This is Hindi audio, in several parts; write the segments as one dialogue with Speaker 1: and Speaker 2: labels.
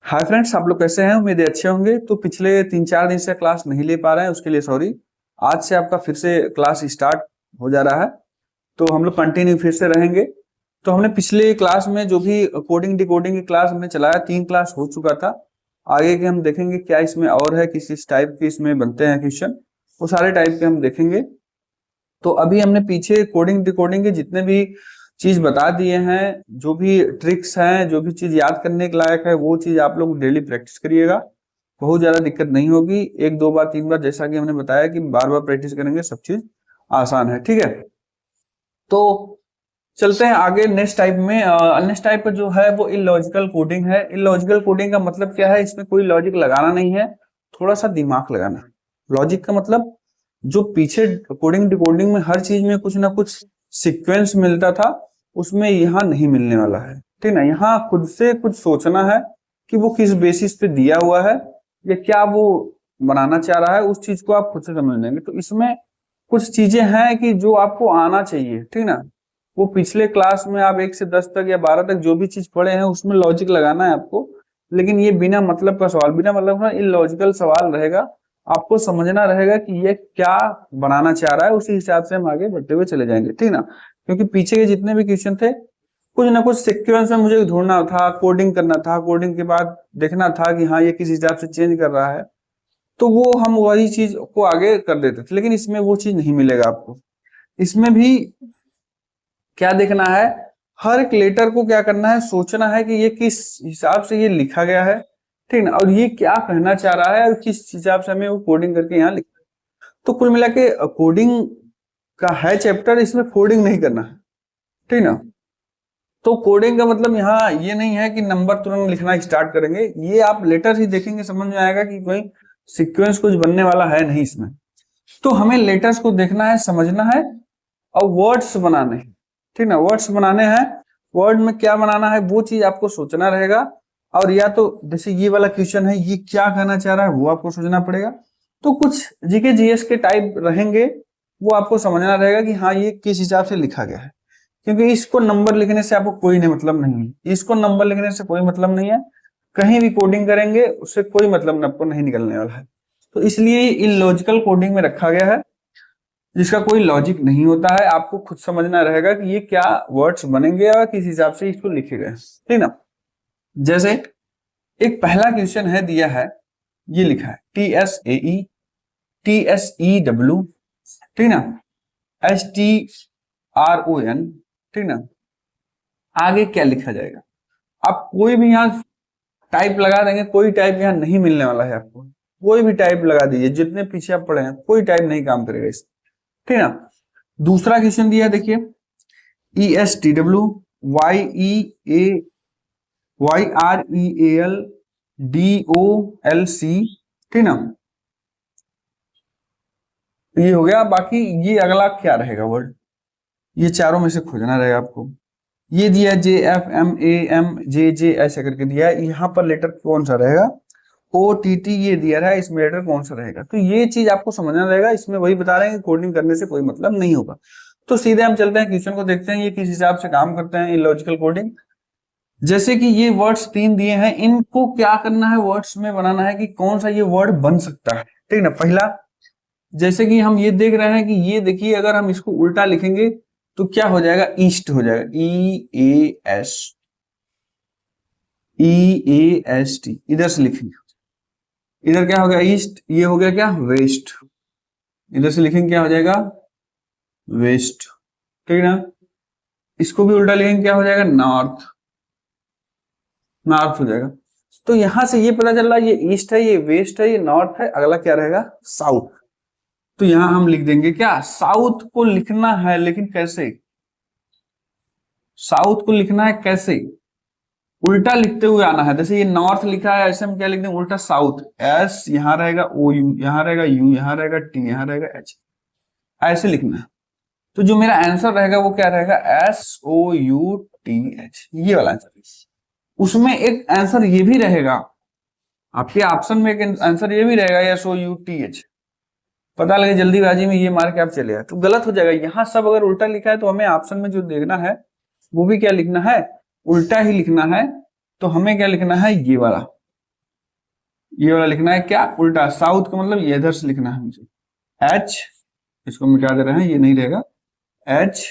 Speaker 1: हाय फ्रेंड्स, आप लोग कैसे हैं? उम्मीद है अच्छे होंगे। तो पिछले 3-4 दिन से क्लास नहीं ले पा रहे हैं, उसके लिए सॉरी। आज से आपका फिर से क्लास स्टार्ट हो जा रहा है, तो हम लोग कंटिन्यू फिर से रहेंगे। तो हमने पिछले क्लास में जो भी कोडिंग डिकोडिंग की क्लास हमने चलाया, 3 क्लास हो चुका था। आगे के हम देखेंगे क्या इसमें और है, किस टाइप के इसमें बनते हैं क्वेश्चन, वो सारे टाइप के हम देखेंगे। तो अभी हमने पीछे कोडिंग डिकोडिंग के जितने भी चीज बता दिए हैं, जो भी ट्रिक्स हैं, जो भी चीज याद करने के लायक है, वो चीज आप लोग डेली प्रैक्टिस करिएगा। बहुत ज्यादा दिक्कत नहीं होगी। 1-2 बार 3 बार जैसा कि हमने बताया कि बार बार प्रैक्टिस करेंगे सब चीज आसान है। ठीक है, तो चलते हैं आगे नेक्स्ट टाइप में। नेक्स्ट टाइप का जो है वो इलॉजिकल कोडिंग है। इलॉजिकल कोडिंग का मतलब क्या है? इसमें कोई लॉजिक लगाना नहीं है, थोड़ा सा दिमाग लगाना है। लॉजिक का मतलब जो पीछे कोडिंग डिकोडिंग में हर चीज में कुछ ना कुछ सीक्वेंस मिलता था, उसमें यहाँ नहीं मिलने वाला है। ठीक ना, यहाँ खुद से कुछ सोचना है कि वो किस बेसिस पे दिया हुआ है या क्या वो बनाना चाह रहा है, उस चीज को आप खुद से समझ लेंगे। तो इसमें कुछ चीजें हैं कि जो आपको आना चाहिए। ठीक ना, वो पिछले क्लास में आप 1 से 10 तक या 12 तक जो भी चीज पढ़े हैं उसमें लॉजिक लगाना है आपको। लेकिन ये बिना मतलब का सवाल, बिना मतलब का इलॉजिकल सवाल रहेगा। आपको समझना रहेगा कि ये क्या बनाना चाह रहा है, उसी हिसाब से हम आगे बढ़ते हुए चले जाएंगे। ठीक ना, क्योंकि पीछे के जितने भी क्वेश्चन थे, कुछ ना कुछ सीक्वेंस में मुझे ढूंढना था, कोडिंग करना था, कोडिंग के बाद देखना था कि हाँ ये किस हिसाब से चेंज कर रहा है, तो वो हम वही चीज को आगे कर देते थे। लेकिन इसमें वो चीज नहीं मिलेगा आपको। इसमें भी क्या देखना है, हर एक लेटर को क्या करना है, सोचना है कि ये किस हिसाब से ये लिखा गया है। ठीक ना, और ये क्या कहना चाह रहा है और किस हिसाब से हमें वो कोडिंग करके यहाँ लिख। तो कुल मिला के कोडिंग का है चैप्टर, इसमें कोडिंग नहीं करना है। ठीक ना, तो कोडिंग का मतलब यहाँ ये नहीं है कि नंबर तुरंत लिखना स्टार्ट करेंगे। ये आप लेटर ही देखेंगे समझ में आएगा कि कोई सीक्वेंस कुछ बनने वाला है नहीं इसमें। तो हमें लेटर्स को देखना है, समझना है और वर्ड्स बनाने हैं। ठीक ना, वर्ड्स बनाने हैं। वर्ड में क्या बनाना है वो चीज आपको सोचना रहेगा। और या तो जैसे ये वाला क्वेश्चन है, ये क्या कहना चाह रहा है वो आपको सोचना पड़ेगा। तो कुछ जीके जीएस के टाइप रहेंगे, वो आपको समझना रहेगा कि हाँ ये किस हिसाब से लिखा गया है। क्योंकि इसको नंबर लिखने से आपको कोई नहीं मतलब नहीं है, इसको नंबर लिखने से कोई मतलब नहीं है। कहीं भी कोडिंग करेंगे उससे कोई मतलब आपको नहीं निकलने वाला है। तो इसलिए इलॉजिकल कोडिंग में रखा गया है, जिसका कोई लॉजिक नहीं होता है। आपको खुद समझना रहेगा कि ये क्या वर्ड्स बनेंगे और किस हिसाब से इसको लिखे गए। ठीक ना, जैसे एक पहला क्वेश्चन है, दिया है, ये लिखा है TSAE TSEW, ठीक ना, STRON। ठीक ना, आगे क्या लिखा जाएगा? आप कोई भी यहाँ टाइप लगा देंगे, कोई टाइप यहाँ नहीं मिलने वाला है आपको। कोई भी टाइप लगा दीजिए, जितने पीछे आप पढ़े हैं कोई टाइप नहीं काम करेगा इस। ठीक ना, दूसरा क्वेश्चन दिया देखिए, ESTW YREAL DOLC। ठीक ना, ये हो गया। बाकी ये अगला क्या रहेगा वर्ड, ये चारों में से खोजना रहेगा आपको। ये दिया JFMAMJJ ऐसे करके दिया है, यहाँ पर लेटर कौन सा रहेगा? OTT ये दिया है, इसमें लेटर कौन सा रहेगा? तो ये चीज आपको समझना रहेगा। इसमें वही बता रहे हैं कि कोडिंग करने से कोई मतलब नहीं होगा। तो सीधे हम चलते हैं क्वेश्चन को, देखते हैं ये किस हिसाब से काम करते हैं इलॉजिकल कोडिंग। जैसे कि ये वर्ड्स 3 दिए हैं, इनको क्या करना है, वर्ड्स में बनाना है कि कौन सा ये वर्ड बन सकता है। ठीक ना, पहला जैसे कि हम ये देख रहे हैं कि ये देखिए, अगर हम इसको उल्टा लिखेंगे तो क्या हो जाएगा? ईस्ट हो जाएगा, EAST। इधर से लिखेंगे, इधर क्या हो गया? ईस्ट। ये हो गया क्या? वेस्ट। इधर से लिखेंगे क्या हो जाएगा? वेस्ट। ठीक ना, इसको भी उल्टा लिखेंगे क्या हो जाएगा? नॉर्थ। नॉर्थ हो जाएगा। तो यहां से ये पता चल रहा है ये ईस्ट है, ये वेस्ट है, ये नॉर्थ है। अगला क्या रहेगा? साउथ। तो यहां हम लिख देंगे क्या? साउथ को लिखना है, लेकिन कैसे? साउथ को लिखना है कैसे? उल्टा लिखते हुए आना है। जैसे ये नॉर्थ लिखा है, ऐसे हम क्या लिख देंगे? उल्टा साउथ। S यहां रहेगा, OU यहां रहेगा, U यहां रहेगा, T यहां रहेगा, H ऐसे लिखना है। तो जो मेरा आंसर रहेगा वो क्या रहेगा? SOUTH, ये वाला आंसर। उसमें एक आंसर ये भी रहेगा, आपके ऑप्शन में एक आंसर ये भी रहेगा SOUTH। पता लगे जल्दीबाजी में ये मार के आप चले आए तो गलत हो जाएगा। यहाँ सब अगर उल्टा लिखा है तो हमें ऑप्शन में जो देखना है वो भी क्या लिखना है? उल्टा ही लिखना है। तो हमें क्या लिखना है? ये वाला। ये वाला लिखना है क्या, उल्टा, साउथ का मतलब ये इधर से लिखना है मुझे, एच, इसको मिटा दे रहे हैं, ये नहीं रहेगा, एच,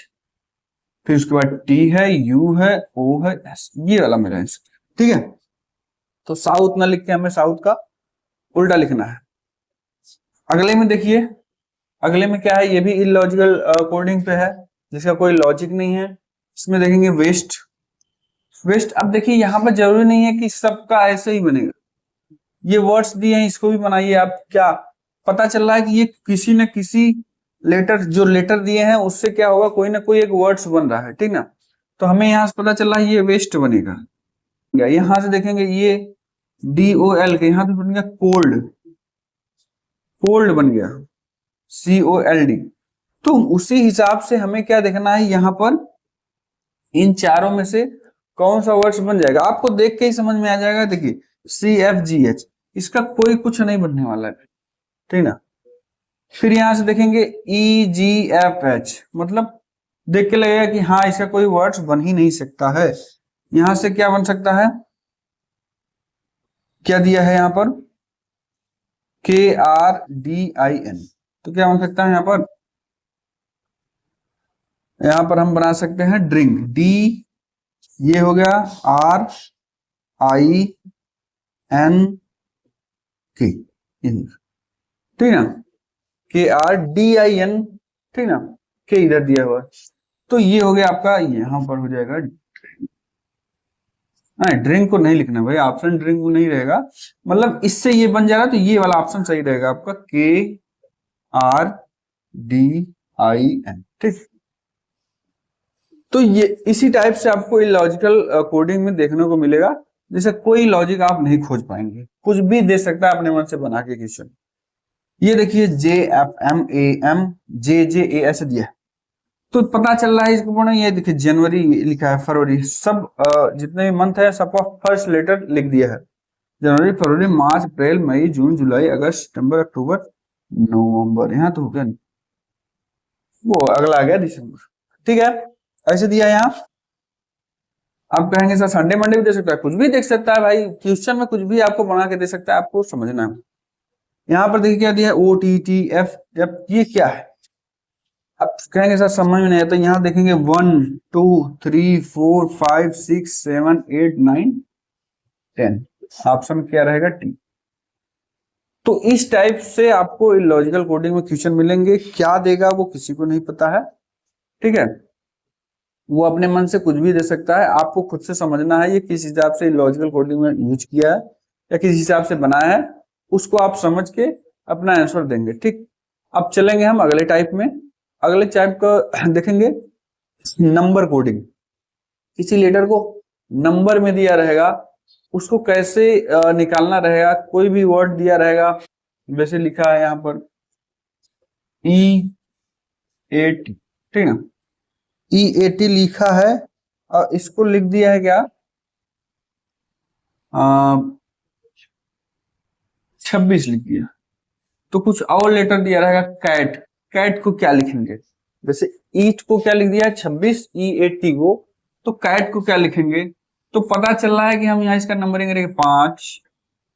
Speaker 1: फिर उसके बाद टी है, यू है, ओ है, एस, ये वाला मेरा आंसर, ठीक है। तो साउथ ना लिख के हमें साउथ का उल्टा लिखना है। अगले में देखिए, अगले में क्या है, ये भी इलॉजिकल कोडिंग पे है, जिसका कोई लॉजिक नहीं है। इसमें देखेंगे वेस्ट, वेस्ट, अब देखिए यहाँ पर जरूरी नहीं है कि सबका ऐसे ही बनेगा, ये वर्ड्स दिए हैं इसको भी बनाइए आप, क्या पता चल रहा है कि ये किसी न किसी लेटर, जो लेटर दिए हैं उससे क्या होगा, कोई ना कोई एक वर्ड्स बन रहा है, ठीक ना। तो हमें यहाँ से पता चल रहा है ये वेस्ट बनेगा। यहां से देखेंगे ये DOL के यहाँ पे बन गया कोल्ड, कोल्ड बन गया COLD। तो उसी हिसाब से हमें क्या देखना है, यहाँ पर इन चारों में से कौन सा वर्ड्स बन जाएगा, आपको देख के ही समझ में आ जाएगा। देखिए CFGH, इसका कोई कुछ नहीं बनने वाला है, ठीक ना। फिर यहां से देखेंगे EGFH, मतलब देख के लगेगा कि हाँ इसका कोई वर्ड्स बन ही नहीं सकता है। यहां से क्या बन सकता है, क्या दिया है यहाँ पर, KRDIN, तो क्या बन सकता है यहाँ पर, यहाँ पर हम बना सकते हैं ड्रिंक, डी, ये हो गया RINK, ठीक ना, KRDIN, ठीक ना, के इधर दिया हुआ है, तो ये हो गया आपका, यहां पर हो जाएगा, ड्रिंक को नहीं लिखना भाई, ऑप्शन ड्रिंक को नहीं रहेगा, मतलब इससे ये बन जाएगा, तो ये वाला ऑप्शन सही रहेगा आपका, KRDIN, ठीक। तो ये इसी टाइप से आपको इलॉजिकल कोडिंग में देखने को मिलेगा, जैसे कोई लॉजिक आप नहीं खोज पाएंगे, कुछ भी दे सकता है अपने मन से बना के क्वेश्चन। ये देखिए JFMAM JJAS दिया है, तो पता चल रहा है इसको पढ़ना, ये देखिए जनवरी लिखा है, फरवरी, सब जितने भी मंथ है सबका फर्स्ट लेटर लिख दिया है, जनवरी, फरवरी, मार्च, अप्रैल, मई, जून, जुलाई, अगस्त, सितंबर, अक्टूबर, नवंबर, यहाँ तो हो गया, वो अगला आ गया दिसंबर, ठीक है, ऐसे दिया यहाँ। आप कहेंगे सर संडे मंडे भी दे सकता है, कुछ भी देख सकता है भाई, क्वेश्चन में कुछ भी आपको बना के दे सकता है, आपको समझना है। यहाँ पर देखिए क्या दिया है, OTTF, ये क्या है, अब कहेंगे सर समझ में नहीं आता, यहाँ देखेंगे 1 2 3 4 5 6 7 8 9 10, ऑप्शन क्या रहेगा, टी। तो इस टाइप से आपको लॉजिकल कोडिंग में क्वेश्चन मिलेंगे, क्या देगा वो किसी को नहीं पता है, ठीक है, वो अपने मन से कुछ भी दे सकता है, आपको खुद से समझना है ये किस हिसाब से लॉजिकल कोडिंग में यूज किया है या किस हिसाब से बनाया है, उसको आप समझ के अपना आंसर देंगे, ठीक। अब चलेंगे हम अगले टाइप में, अगले टाइप का देखेंगे नंबर कोडिंग, किसी लेटर को नंबर में दिया रहेगा, उसको कैसे निकालना रहेगा, कोई भी वर्ड दिया रहेगा, वैसे लिखा है यहाँ पर EAT, ठीक है, EAT लिखा है, और इसको लिख दिया है क्या, 26 लिख दिया, तो कुछ और लेटर दिया रहेगा कैट, कैट को क्या लिखेंगे, जैसे ईट को क्या लिख दिया है 26, EAT को, तो कैट को क्या लिखेंगे, तो पता चल रहा है कि हम यहाँ इसका नंबरिंग करेंगे 5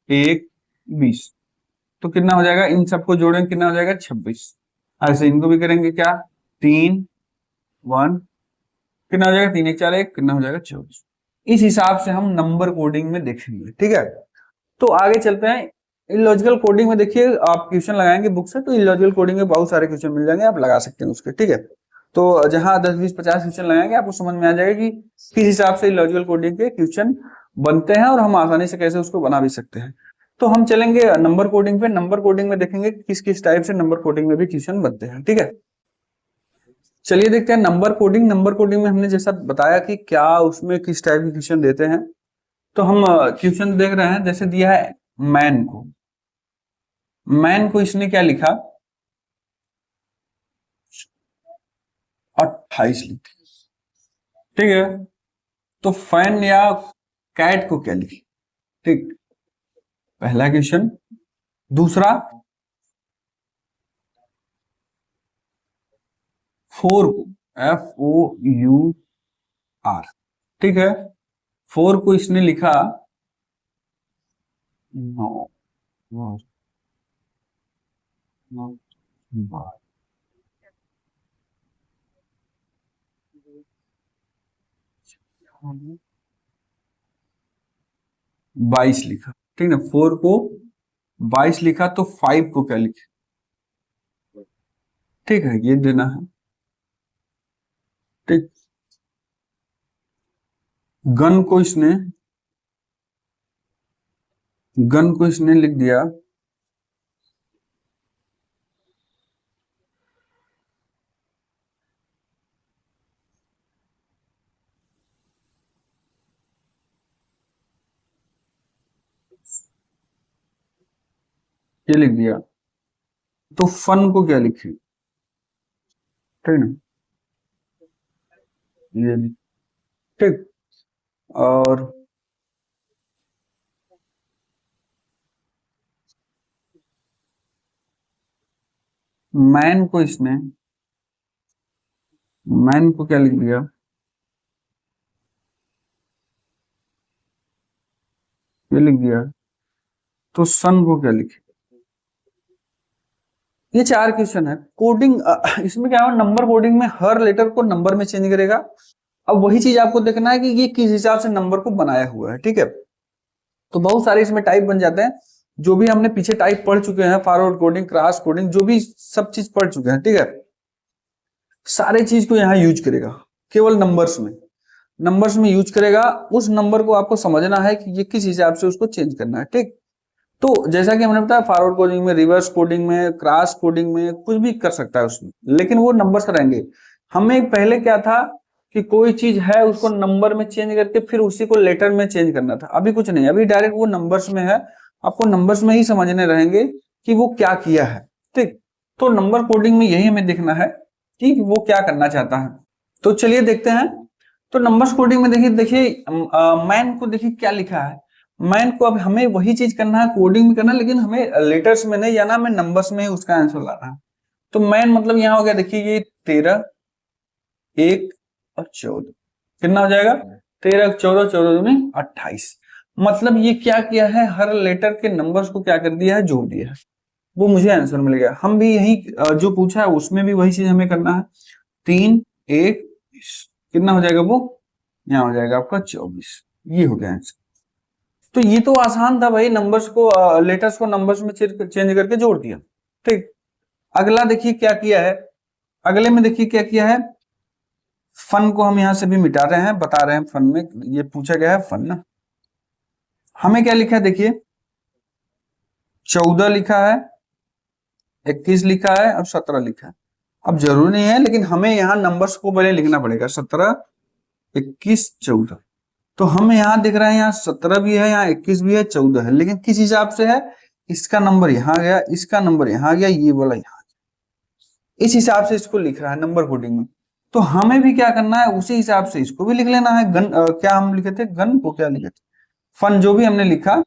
Speaker 1: 1 20, तो कितना हो जाएगा, इन सबको जोड़ेंगे कितना हो जाएगा 26, ऐसे इनको भी करेंगे क्या 3 1, कितना हो जाएगा 3 1 4 1, कितना हो जाएगा 24, इस हिसाब से हम नंबर कोडिंग में देखेंगे, ठीक है। तो आगे चलते हैं इलॉजिकल कोडिंग में, देखिए आप क्वेश्चन लगाएंगे बुक से, तो इलॉजिकल कोडिंग में बहुत सारे क्वेश्चन मिल जाएंगे, आप लगा सकते हैं उसके, ठीक है। तो जहां 10 20 50 क्वेश्चन लगाएंगे आपको समझ में आ जाएगा कि किस हिसाब से इलॉजिकल कोडिंग के क्वेश्चन बनते हैं और हम आसानी से कैसे उसको बना भी सकते हैं। तो हम चलेंगे नंबर कोडिंग पे, नंबर कोडिंग में देखेंगे किस किस टाइप से नंबर कोडिंग में भी क्वेश्चन बनते हैं, ठीक है। चलिए देखते हैं नंबर कोडिंग, नंबर कोडिंग में हमने जैसा बताया कि क्या उसमें किस टाइप के क्वेश्चन देते हैं, तो हम क्वेश्चन देख रहे हैं, जैसे दिया है मैन को, मैन को इसने क्या लिखा 28 लिखी, ठीक है, तो फैन या कैट को क्या लिखी, ठीक, पहला क्वेश्चन। दूसरा फोर को FOUR, ठीक है, फोर को इसने लिखा 9, 22 लिखा, ठीक ना, 4 को 22 लिखा तो 5 को क्या लिखे, ठीक है, ये देना है। ठीक, गन को इसने लिख दिया ये लिख दिया, तो फन को क्या लिखे, ठीक ना, ये ठीक। और मैन को क्या लिख दिया, ये लिख दिया, तो सन को क्या लिखे। ये 4 क्वेश्चन है कोडिंग। इसमें क्या है, नंबर कोडिंग में हर लेटर को नंबर में चेंज करेगा। अब वही चीज आपको देखना है कि ये किस हिसाब से नंबर को बनाया हुआ है, ठीक है। तो बहुत सारे इसमें टाइप बन जाते हैं, जो भी हमने पीछे टाइप पढ़ चुके हैं, फॉरवर्ड कोडिंग, क्रॉस कोडिंग, जो भी सब चीज पढ़ चुके हैं, ठीक है। सारे चीज को यहाँ यूज करेगा, केवल नंबर्स में यूज करेगा। उस नंबर को आपको समझना है कि ये किस हिसाब से उसको चेंज करना है, ठीक। तो जैसा कि हमने बताया, फॉरवर्ड कोडिंग में, रिवर्स कोडिंग में, क्रॉस कोडिंग में कुछ भी कर सकता है उसमें, लेकिन वो नंबर्स रहेंगे। हमें पहले क्या था कि कोई चीज है उसको नंबर में चेंज करके फिर उसी को लेटर में चेंज करना था। अभी कुछ नहीं, अभी डायरेक्ट वो नंबर्स में है, आपको नंबर्स में ही समझने रहेंगे कि वो क्या किया है, ठीक। तो नंबर कोडिंग में यही हमें देखना है कि वो क्या करना चाहता है। तो चलिए देखते हैं। तो नंबर्स कोडिंग में देखिए मैन को देखिए क्या लिखा है। मैन को अब हमें वही चीज करना है, कोडिंग में करना है, लेकिन हमें लेटर्स में नहीं जाना, हमें नंबर्स में ही उसका आंसर लाना है। तो मैन मतलब यहाँ हो गया, देखिए ये 13, 1 और 14, कितना हो जाएगा, 13, 14, 14 में 28। मतलब ये क्या किया है, हर लेटर के नंबर्स को क्या कर दिया है, जोड़ दिया है, वो मुझे आंसर मिल गया। हम भी यही जो पूछा है उसमें भी वही चीज हमें करना है। 3, 1, 20, कितना हो जाएगा वो, यहाँ हो जाएगा आपका 24। ये हो गया आंसर। तो ये तो आसान था भाई, नंबर्स को लेटर्स को नंबर्स में चेंज करके जोड़ दिया, ठीक। अगला देखिए क्या किया है, अगले में देखिए क्या किया है, फन को हम यहां से भी मिटा रहे हैं, बता रहे हैं फन में ये पूछा गया है फन ना। हमें क्या लिखा है देखिए, 14 लिखा है, 21 लिखा है और 17 लिखा है। अब जरूरी नहीं है, लेकिन हमें यहाँ नंबर्स को पहले लिखना पड़ेगा, 17, 21, 14। तो हमें यहाँ दिख रहा है, यहाँ 17 भी है, यहाँ 21 भी है, 14 है, लेकिन किस हिसाब से है, इसका नंबर यहाँ गया, इसका नंबर यहाँ गया, ये वाला यहाँ, इस हिसाब से इसको लिख रहा है नंबर कोडिंग में। तो हमें भी क्या करना है, उसी हिसाब से इसको भी लिख लेना है। क्या हम लिखे थे, गन को क्या लिखे थे, फन, जो भी हमने लिखा,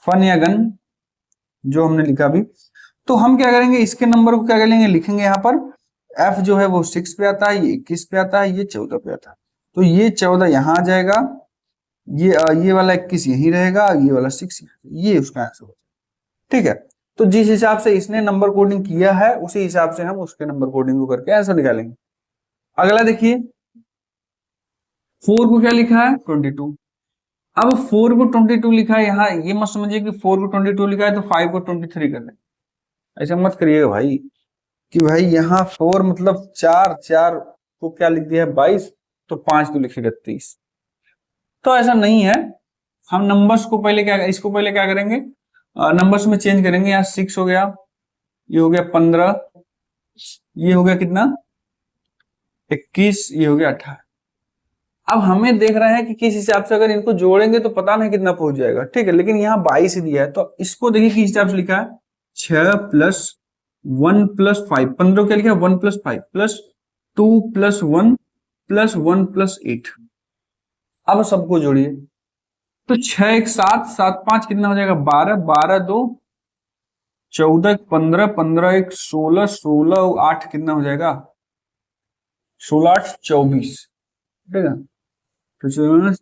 Speaker 1: फन या गन जो हमने लिखा भी। तो हम क्या करेंगे, इसके नंबर को क्या करेंगे, लिखेंगे यहाँ पर। एफ जो है वो 6 पे आता है, ये 21 पे आता है, ये 14 पे आता है। तो ये 14 यहाँ आ जाएगा, ये वाला 21 यही रहेगा, ये वाला 6, ये उसका आंसर होगा, ठीक है। तो जिस हिसाब से इसने नंबर कोडिंग किया है उसी हिसाब से हम उसके नंबर कोडिंग को करके आंसर निकालेंगे। अगला देखिए, 4 को क्या लिखा है, 22। अब 4 को 22 लिखा है, यहाँ ये मत समझिए कि 4 को 22 लिखा है तो 5 को 23 कर दें, ऐसा मत करिएगा भाई, कि भाई यहाँ 4 मतलब 4, 4 को क्या लिख दिया है 22, तो 5 को लिखेगा 23। तो ऐसा नहीं है, हम नंबर्स को पहले क्या, इसको पहले क्या करेंगे, नंबर्स में चेंज करेंगे। यहाँ 6 हो गया, ये हो गया 15, ये हो गया कितना 21, ये हो गया 18। अब हमें देख रहे हैं कि किस हिसाब से अगर इनको जोड़ेंगे तो पता नहीं कितना पहुंच जाएगा, ठीक है, लेकिन यहाँ 22 दिया है, तो इसको देखिए किस हिसाब से लिखा है, 6 प्लस 1 प्लस 5, 15 क्या लिखा है, 1 plus 5 plus 2 plus 1 plus 1 plus 8। अब सबको जोड़िए, तो 6, 1, 7, 7, 5 कितना हो जाएगा 12, 12, 2, 14, 15, 15, 1, 16, 16, 8 कितना हो जाएगा 16, 8, 24, ठीक है। तो 6,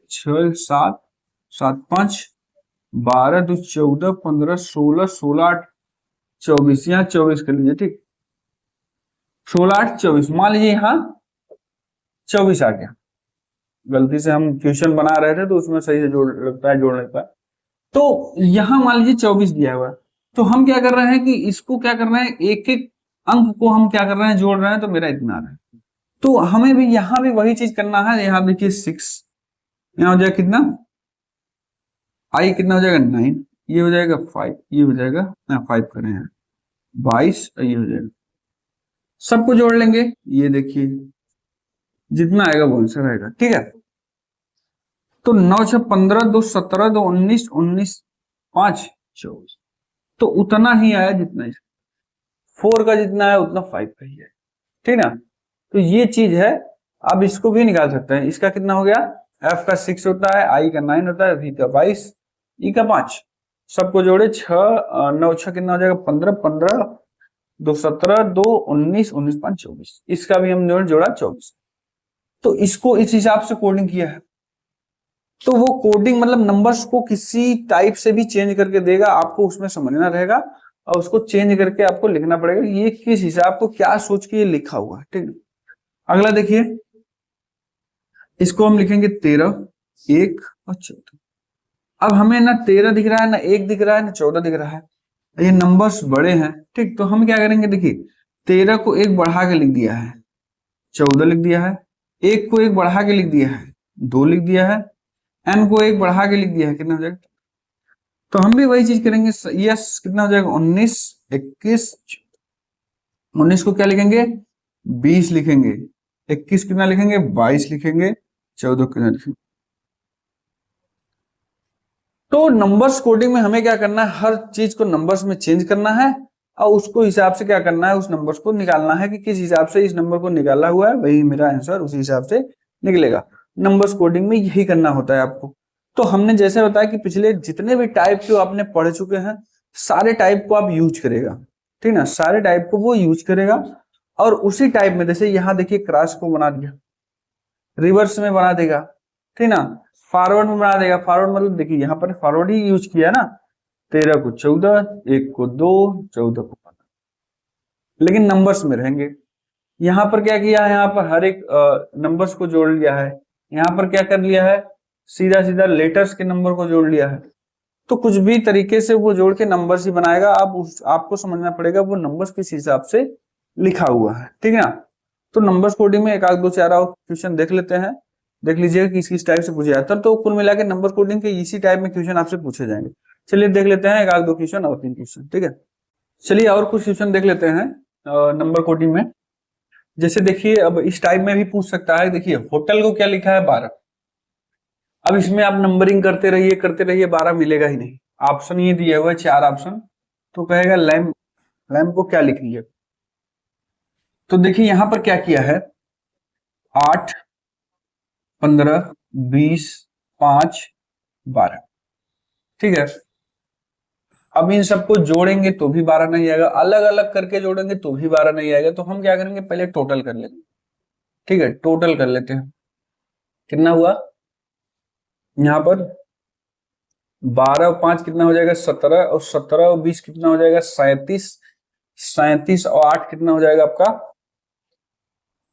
Speaker 1: 7, 7, 5, 12 2 14 15 16 16 8 24, यहाँ 24 कर लीजिए, ठीक। 16 8 24, मान लीजिए यहाँ 24 आ गया। गलती से हम क्वेश्चन बना रहे थे तो उसमें सही से जोड़ लगता है, जोड़ लेता है। तो यहाँ मान लीजिए 24 दिया हुआ है, तो हम क्या कर रहे हैं कि इसको क्या कर रहे हैं, एक एक अंक को हम क्या कर रहे हैं, जोड़ रहे हैं। तो मेरा इतना आ रहा है, तो हमें भी यहाँ भी वही चीज करना है। यहाँ देखिए 6, यहाँ हो जाएगा कितना, आई कितना हो जाएगा 9, ये हो जाएगा 5, ये हो जाएगा 5 करें हैं 22, ये हो जाएगा, सबको जोड़ लेंगे। ये देखिए जितना आएगा वो आंसर आएगा, ठीक है। तो 9 6 15 2 17 2 19 19 5 24, तो उतना ही आया जितना 4 का जितना है उतना 5 का ही है, ठीक ना। तो ये चीज है, आप इसको भी निकाल सकते हैं। इसका कितना हो गया, एफ का 6 होता है, आई का 9 होता है, वी का 22, ई का 5, सबको जोड़े 6 9 6 कितना हो जाएगा 15 15 2 17 2 19 19 5 24, इसका भी हम जोड़ा 24। तो इसको इस हिसाब से कोडिंग किया है। तो वो कोडिंग मतलब नंबर्स को किसी टाइप से भी चेंज करके देगा, आपको उसमें समझना रहेगा और उसको चेंज करके आपको लिखना पड़ेगा, ये किस हिसाब को क्या सोच के ये लिखा हुआ है, ठीक है। अगला देखिए, इसको हम लिखेंगे 13 1 और 14। अब हमें ना 13 दिख रहा है, ना 1 दिख रहा है, ना 14 दिख रहा है, ये नंबर्स बड़े हैं, ठीक। तो हम क्या करेंगे, देखिए 13 को 1 बढ़ा के लिख दिया है, 14 लिख दिया है, 1 को 1 बढ़ा के लिख दिया है, 2 लिख दिया है, n को 1 बढ़ा के लिख दिया है, कितना हो जाएगा। तो हम भी वही चीज करेंगे, यस कितना हो जाएगा 19 21, 19 को क्या लिखेंगे 20 लिखेंगे, 21 कितना लिखेंगे 22 लिखेंगे, 14 कितना लिखेंगे। तो नंबर्स कोडिंग में हमें क्या करना है, हर चीज को नंबर्स में चेंज करना है और उसको हिसाब से क्या करना है, उस नंबर्स को निकालना है कि किस हिसाब से इस नंबर को निकाला हुआ है, वही मेरा आंसर उसी हिसाब से निकलेगा। नंबर्स कोडिंग में यही करना होता है आपको। तो हमने जैसे बताया कि पिछले जितने भी टाइप जो आपने पढ़ चुके हैं, सारे टाइप को आप यूज करेगा, ठीक ना, सारे टाइप को वो यूज करेगा। और उसी टाइप में जैसे यहाँ देखिए क्रॉस को बना दिया, रिवर्स में बना देगा, ठीक ना, फॉरवर्ड में बना देगा। फॉरवर्ड मतलब देखिए यहाँ पर फॉरवर्ड ही यूज किया ना, 13 को 14, 1 को 2, 14 को 15, लेकिन नंबर्स में रहेंगे। यहाँ पर क्या किया है, यहाँ पर हर एक नंबर्स को जोड़ लिया है। यहाँ पर क्या कर लिया है, सीधा सीधा लेटर्स के नंबर को जोड़ लिया है। तो कुछ भी तरीके से वो जोड़ के नंबर्स ही बनाएगा। आपको समझना पड़ेगा वो नंबर्स किस हिसाब से लिखा हुआ है, ठीक है ना। तो नंबर्स कोडिंग में एक आध दो चार और क्वेश्चन देख लेते हैं, देख लीजिएगा कि किस टाइप से पूछे जाता है। तो कुल मिला के नंबर कोडिंग के इसी टाइप में क्वेश्चन आपसे पूछे जाएंगे। चलिए देख लेते हैं एक आध दो क्वेश्चन और 3 क्वेश्चन, ठीक है। चलिए और कुछ क्वेश्चन देख लेते हैं नंबर कोडिंग में। जैसे देखिए अब इस टाइप में भी पूछ सकता है, देखिए होटल को क्या लिखा है 12। अब इसमें आप नंबरिंग करते रहिए 12 मिलेगा ही नहीं। ऑप्शन ये दिया हुआ है 4 ऑप्शन, तो कहेगा लैम्प, लैम्प को क्या लिख लिया। तो देखिए यहां पर क्या किया है, 8 15 20 5 12, ठीक है। अब इन सबको जोड़ेंगे तो भी 12 नहीं आएगा, अलग अलग करके जोड़ेंगे तो भी 12 नहीं आएगा। तो हम क्या करेंगे, पहले टोटल कर लेंगे, ठीक है। टोटल कर लेते हैं, कितना हुआ यहाँ पर 12 और 5 कितना हो जाएगा 17, और 17 और 20 कितना हो जाएगा 37, 37 और 8 कितना हो जाएगा आपका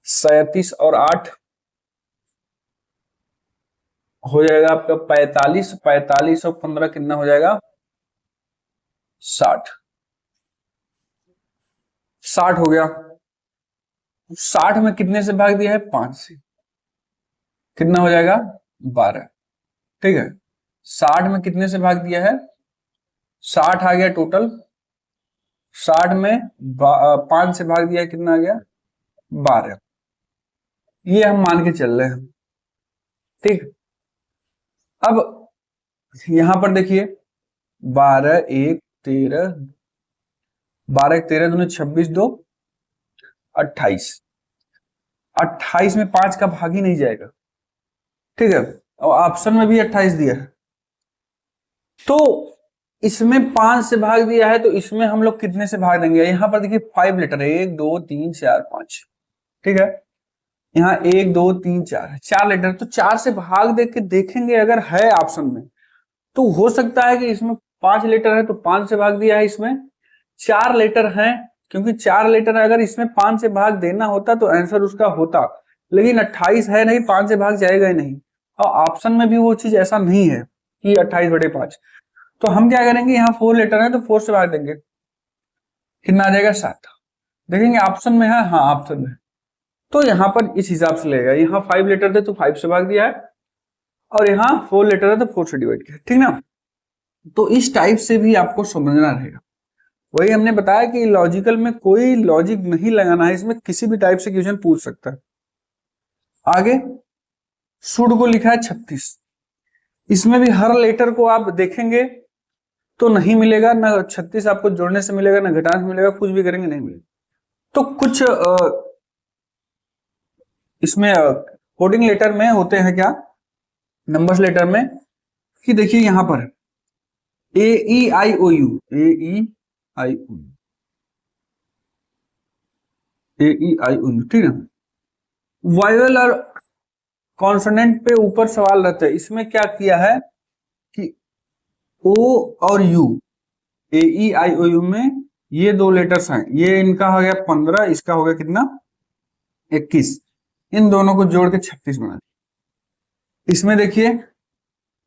Speaker 1: 37 और 8 हो जाएगा आपका 45, 45 और 15 कितना हो जाएगा 60, 60 हो गया। 60 में कितने से भाग दिया है 5 से, कितना हो जाएगा 12, ठीक है। 60 में कितने से भाग दिया है 60 आ गया टोटल, 60 में 5 से भाग दिया कितना आ गया 12, ये हम मान के चल रहे हैं, ठीक। अब यहां पर देखिए 12 1 13, 12 1 13 दूनी 26 2 28, 28 में 5 का भाग ही नहीं जाएगा, ठीक है। और ऑप्शन में भी 28 दिया है, तो इसमें 5 से भाग दिया है, तो इसमें हम लोग कितने से भाग देंगे। यहाँ पर देखिए 5 लेटर है, 1 2 3 4 5, ठीक है। यहाँ 1 2 3 4 4 लेटर, तो 4 से भाग दे के देखेंगे अगर है ऑप्शन में तो हो सकता है कि इसमें 5 लेटर है तो 5 से भाग दिया है, इसमें 4 लेटर हैं, क्योंकि 4 लेटर है, अगर इसमें 5 से भाग देना होता तो आंसर उसका होता, लेकिन 28 है नहीं, 5 से भाग जाएगा ही नहीं, और ऑप्शन में भी वो चीज ऐसा नहीं है कि 28/5। तो हम क्या करेंगे, यहाँ 4 लेटर है तो 4 से भाग देंगे, कितना आ जाएगा 7। देखेंगे ऑप्शन में है, हाँ ऑप्शन में, तो यहाँ पर इस हिसाब से लेगा, यहाँ 5 लेटर थे तो 5 से भाग दिया है, और यहाँ 4 लेटर है तो 4 से डिवाइड किया, ठीक ना। तो इस टाइप से भी आपको समझना रहेगा। वही हमने बताया कि लॉजिकल में कोई लॉजिक नहीं लगाना है, इसमें किसी भी टाइप से क्वेश्चन पूछ सकता है। आगे शुड को लिखा है 36, इसमें भी हर लेटर को आप देखेंगे तो नहीं मिलेगा, ना 36 आपको जोड़ने से मिलेगा, ना घटाने से मिलेगा, कुछ भी करेंगे नहीं मिलेगा। तो कुछ इसमें कोडिंग लेटर में होते हैं क्या, नंबर्स लेटर में, कि देखिए यहां पर AEIOU, ठीक है। वाइवल और कॉन्सोनेंट पे ऊपर सवाल रहता है, इसमें क्या किया है कि O और U, AEIOU में ये 2 लेटर्स हैं, ये इनका हो गया 15, इसका हो गया कितना 21, इन दोनों को जोड़ के 36 बना दिया। इसमें देखिए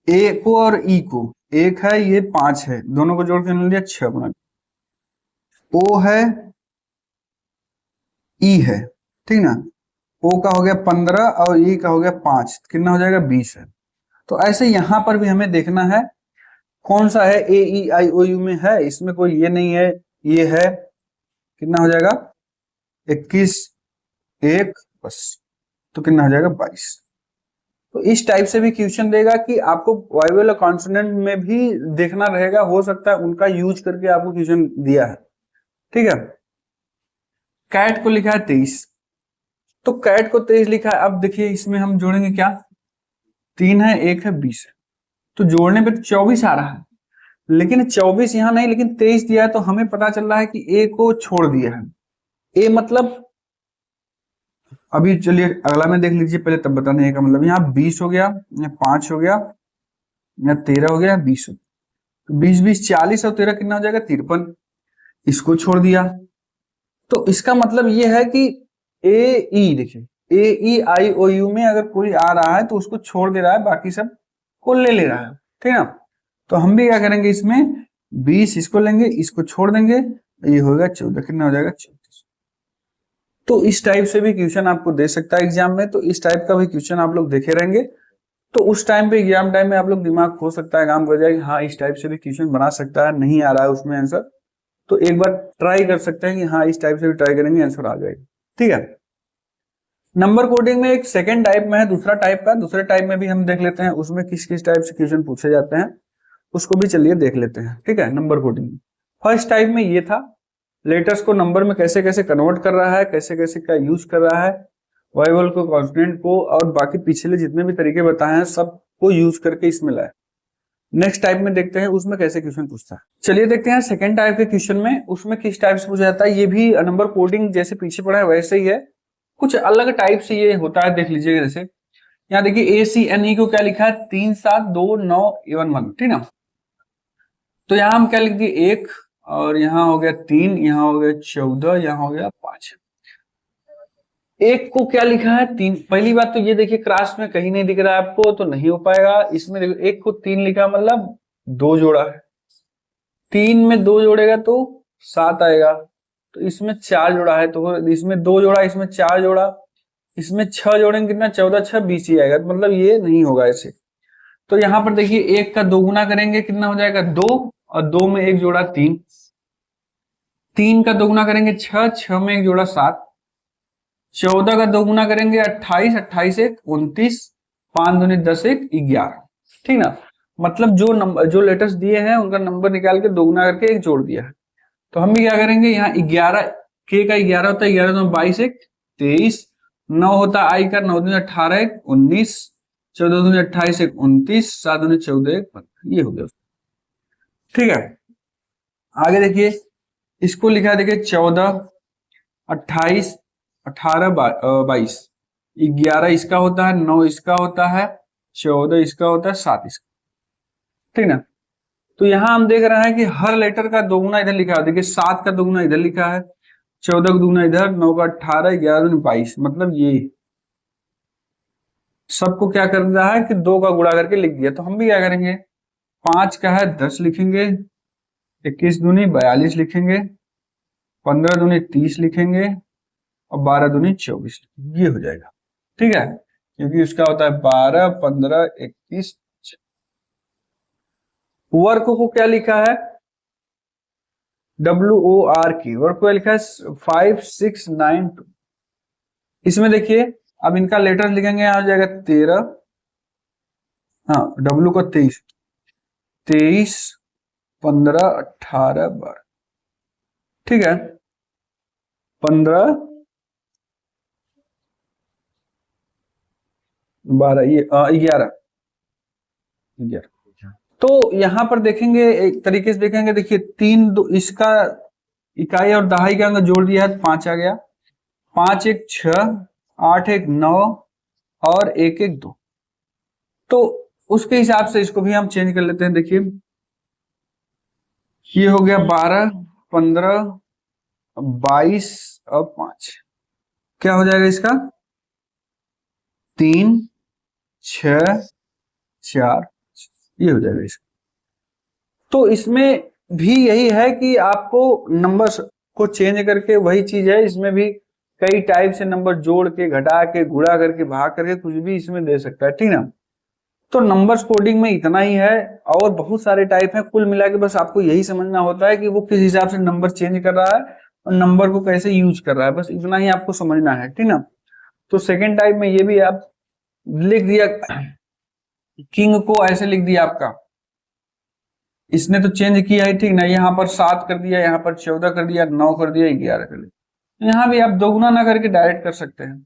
Speaker 1: ए को और ई को, एक है ये 5 है, दोनों को जोड़ के मिल दिया 6 बना दिया। ओ है ई है, ठीक ना, ओ का हो गया 15 और ई का हो गया 5, कितना हो जाएगा 20 है। तो ऐसे यहां पर भी हमें देखना है कौन सा है, AEIOU में है, इसमें कोई ये नहीं है, ये है, कितना हो जाएगा 21, 1 बस, तो कितना हो जाएगा 22। तो इस टाइप से भी क्वेश्चन देगा कि आपको वाइवल और कॉन्सोनेंट में भी देखना रहेगा, हो सकता है उनका यूज करके आपको क्वेश्चन दिया है, ठीक है। कैट को लिखा है 23, तो कैट को 23 लिखा है, अब देखिए इसमें हम जोड़ेंगे क्या, 3 है 1 है 20 है, तो जोड़ने पे तो 24 आ रहा है, लेकिन 24 यहां नहीं, लेकिन 23 दिया है, तो हमें पता चल रहा है कि ए को छोड़ दिया है। ए मतलब अभी चलिए अगला में देख लीजिए, पहले तब बताने ए का मतलब, यहाँ 20 हो गया, या 5 हो गया, या 13 हो गया, 20 हो गया, 20 20 40 और 13 कितना हो जाएगा 53, इसको छोड़ दिया। तो इसका मतलब ये है कि ए ई, देखिए AEIOU में अगर कोई आ रहा है तो उसको छोड़ दे रहा है, बाकी सब को ले ले रहा है, ठीक है। तो हम भी क्या करेंगे, इसमें 20 इसको लेंगे, इसको छोड़ देंगे, ये होगा 14, कितना हो जाएगा 34। तो इस टाइप से भी क्वेश्चन आपको दे सकता है एग्जाम में, तो इस टाइप का भी क्वेश्चन आप लोग देखे रहेंगे, तो उस टाइम पे एग्जाम टाइम में आप लोग दिमाग खो सकता है, काम कर जाएगा, हाँ इस टाइप से भी क्वेश्चन बना सकता है, नहीं आ रहा है उसमें आंसर, तो एक बार ट्राई कर सकते हैं कि हाँ इस टाइप से भी ट्राई करेंगे आंसर आ जाएगा, ठीक है। नंबर कोडिंग में एक सेकंड टाइप में है, दूसरा टाइप का, दूसरे टाइप में भी हम देख लेते हैं उसमें किस किस टाइप से क्वेश्चन पूछे जाते हैं, उसको भी चलिए देख लेते हैं, ठीक है। नंबर कोडिंग फर्स्ट टाइप में ये था, लेटर्स को नंबर में कैसे कैसे कन्वर्ट कर रहा है, कैसे कैसे क्या यूज कर रहा है, वाइवल को, कॉन्सोनेंट को, और बाकी पिछले जितने भी तरीके बताए हैं सबको यूज करके इसमें लाए। नेक्स्ट टाइप में देखते हैं उसमें कैसे क्वेश्चन पूछता है। चलिए देखते हैं सेकंड टाइप के क्वेश्चन में, उसमें किस टाइप से पूछा जाता है। ये भी नंबर कोडिंग जैसे पीछे पढ़ा है वैसे ही है, कुछ अलग टाइप से ये होता है, देख लीजिएगा। जैसे यहाँ देखिए ACNE को क्या लिखा है 3 7 2 9 1 1, ठीक ना। तो यहाँ हम क्या लिख दिए 1, और यहाँ हो गया 3, यहाँ हो गया 14, यहाँ हो गया 5। एक को क्या लिखा है 3, पहली बात तो ये देखिए क्लास में कहीं नहीं दिख रहा है आपको, तो नहीं हो पाएगा। इसमें देखो एक को 3 लिखा मतलब 2 जोड़ा है, 3 में 2 जोड़ेगा तो 7 आएगा, तो इसमें 4 जोड़ा है, तो इसमें 2 जोड़ा, इसमें 4 जोड़ा, इसमें 6 जोड़ेंगे कितना 14 6 20 ही आएगा, तो मतलब ये नहीं होगा ऐसे। तो यहाँ पर देखिए 1 का 2 गुना करेंगे कितना हो जाएगा 2, और 2 में 1 जोड़ा 3, 3 का 2 गुना करेंगे 6, 6 में 1 जोड़ा 7, 14 का 2 गुना करेंगे 28, 28 1 29, 5 दूनी 10 1 11, ठीक ना। मतलब जो नंबर, जो लेटर्स दिए हैं उनका नंबर निकाल के 2 गुना करके 1 जोड़ दिया है। तो हम भी क्या करेंगे, यहाँ 11 के का 11 होता है, 11 में 22 1 23, 9 होता है आई का, 9 दूनी 18 1 19, 14 दूनी 28 1 29, 7 दूनी 14 1 15, ये हो गया, ठीक है। आगे देखिए इसको लिखा है, देखिए 14 28 18 22, 11 इसका होता है, 9 इसका होता है, 14 इसका होता है, 7 इसका। ठीक ना। तो यहाँ हम देख रहे हैं कि हर लेटर का दोगुना इधर लिखा है, देखिए 7 का दोगुना इधर लिखा है, 14 का दोगुना इधर, 9 का 18, 11 दूनी 22, मतलब ये सबको क्या कर रहा है कि 2 का गुणा करके लिख दिया। तो हम भी क्या करेंगे, 5 का है 10 लिखेंगे, 21 दूनी 42 लिखेंगे, 15 दूनी 30 लिखेंगे और 12 दूनी 24, ये हो जाएगा। ठीक है, क्योंकि उसका होता है 12, 15, 21। वर्क को क्या लिखा है, WORK, वर्क को लिखा है 5692। इसमें देखिए अब इनका लेटर लिखेंगे, आ जाएगा 13, हाँ W को 23, 23, 15, 18, 12, ठीक है, 15, 12, ये 11, तो यहां पर देखेंगे एक तरीके से देखेंगे, देखिए 3 इसका इकाई और दहाई का अंक जोड़ दिया है तो 5 आ गया, 5 1 6, 8 1 9 और 1 1 2। तो उसके हिसाब से इसको भी हम चेंज कर लेते हैं। देखिए ये हो गया 12, 15, 22 और 5, क्या हो जाएगा इसका, 3 6 4, ये हो जाएगा इसका। तो इसमें भी यही है कि आपको नंबर्स को चेंज करके, वही चीज है इसमें भी कई टाइप से नंबर जोड़ के, घटा के, गुणा करके, भाग करके कुछ भी इसमें दे सकता है, ठीक ना। तो नंबर्स कोडिंग में इतना ही है, और बहुत सारे टाइप हैं, कुल मिला के बस आपको यही समझना होता है कि वो किस हिसाब से नंबर चेंज कर रहा है और नंबर को कैसे यूज कर रहा है, बस इतना ही आपको समझना है, ठीक ना। तो सेकेंड टाइप में ये भी आप लिख दिया, किंग को ऐसे लिख दिया आपका, इसने तो चेंज किया है, ठीक ना, यहाँ पर 7 कर दिया, यहाँ पर 14 कर दिया, 9 कर दिया, 11 कर दिया। यहाँ भी आप दोगुना ना करके डायरेक्ट कर सकते हैं।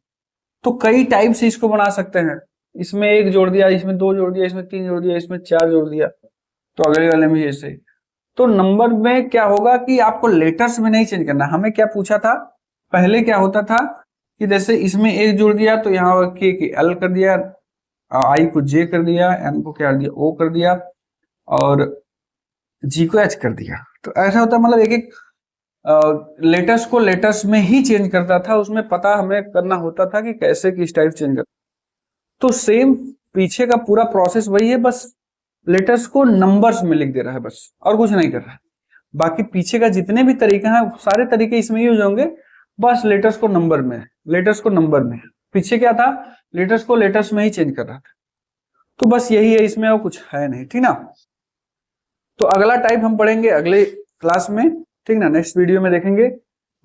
Speaker 1: तो कई टाइप से इसको बना सकते हैं, इसमें 1 जोड़ दिया, इसमें 2 जोड़ दिया, इसमें 3 जोड़ दिया, इसमें 4 जोड़ दिया, तो अगले वाले में ऐसे ही। तो नंबर में क्या होगा कि आपको लेटर्स में नहीं चेंज करना। हमें क्या पूछा था पहले, क्या होता था कि जैसे इसमें 1 जोड़ दिया तो यहाँ के L कर दिया, I को J कर दिया, N को क्या कर दिया, O कर दिया, और G को H कर दिया। तो ऐसा होता है, मतलब एक एक लेटर्स को लेटर्स में ही चेंज करता था, उसमें पता हमें करना होता था कि कैसे किस टाइप चेंज करता। तो सेम पीछे का पूरा प्रोसेस वही है, बस लेटर्स को नंबर्स में लिख दे रहा है बस, और कुछ नहीं कर रहा है। बाकी पीछे का जितने भी तरीके हैं सारे तरीके इसमें यूज होंगे, बस लेटर्स को नंबर में, लेटर्स को नंबर में। पीछे क्या था, लेटर्स को लेटर्स में ही चेंज कर रहा था। तो बस यही है, इसमें और कुछ है नहीं, ठीक ना। तो अगला टाइप हम पढ़ेंगे अगले क्लास में, ठीक ना, नेक्स्ट वीडियो में देखेंगे।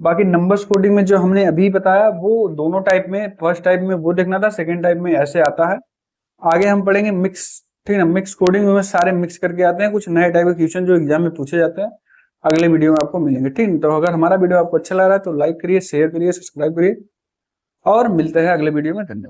Speaker 1: बाकी नंबर्स कोडिंग में जो हमने अभी बताया वो दोनों टाइप में, फर्स्ट टाइप में वो देखना था, सेकंड टाइप में ऐसे आता है। आगे हम पढ़ेंगे मिक्स, ठीक है ना, मिक्स कोडिंग में सारे मिक्स करके आते हैं, कुछ नए टाइप के क्वेश्चन जो एग्जाम में पूछे जाते हैं, अगले वीडियो में आपको मिलेंगे, ठीक है। तो अगर हमारा वीडियो आपको अच्छा लग रहा है तो लाइक करिए, शेयर करिए, सब्सक्राइब करिए, और मिलते हैं अगले वीडियो में। धन्यवाद।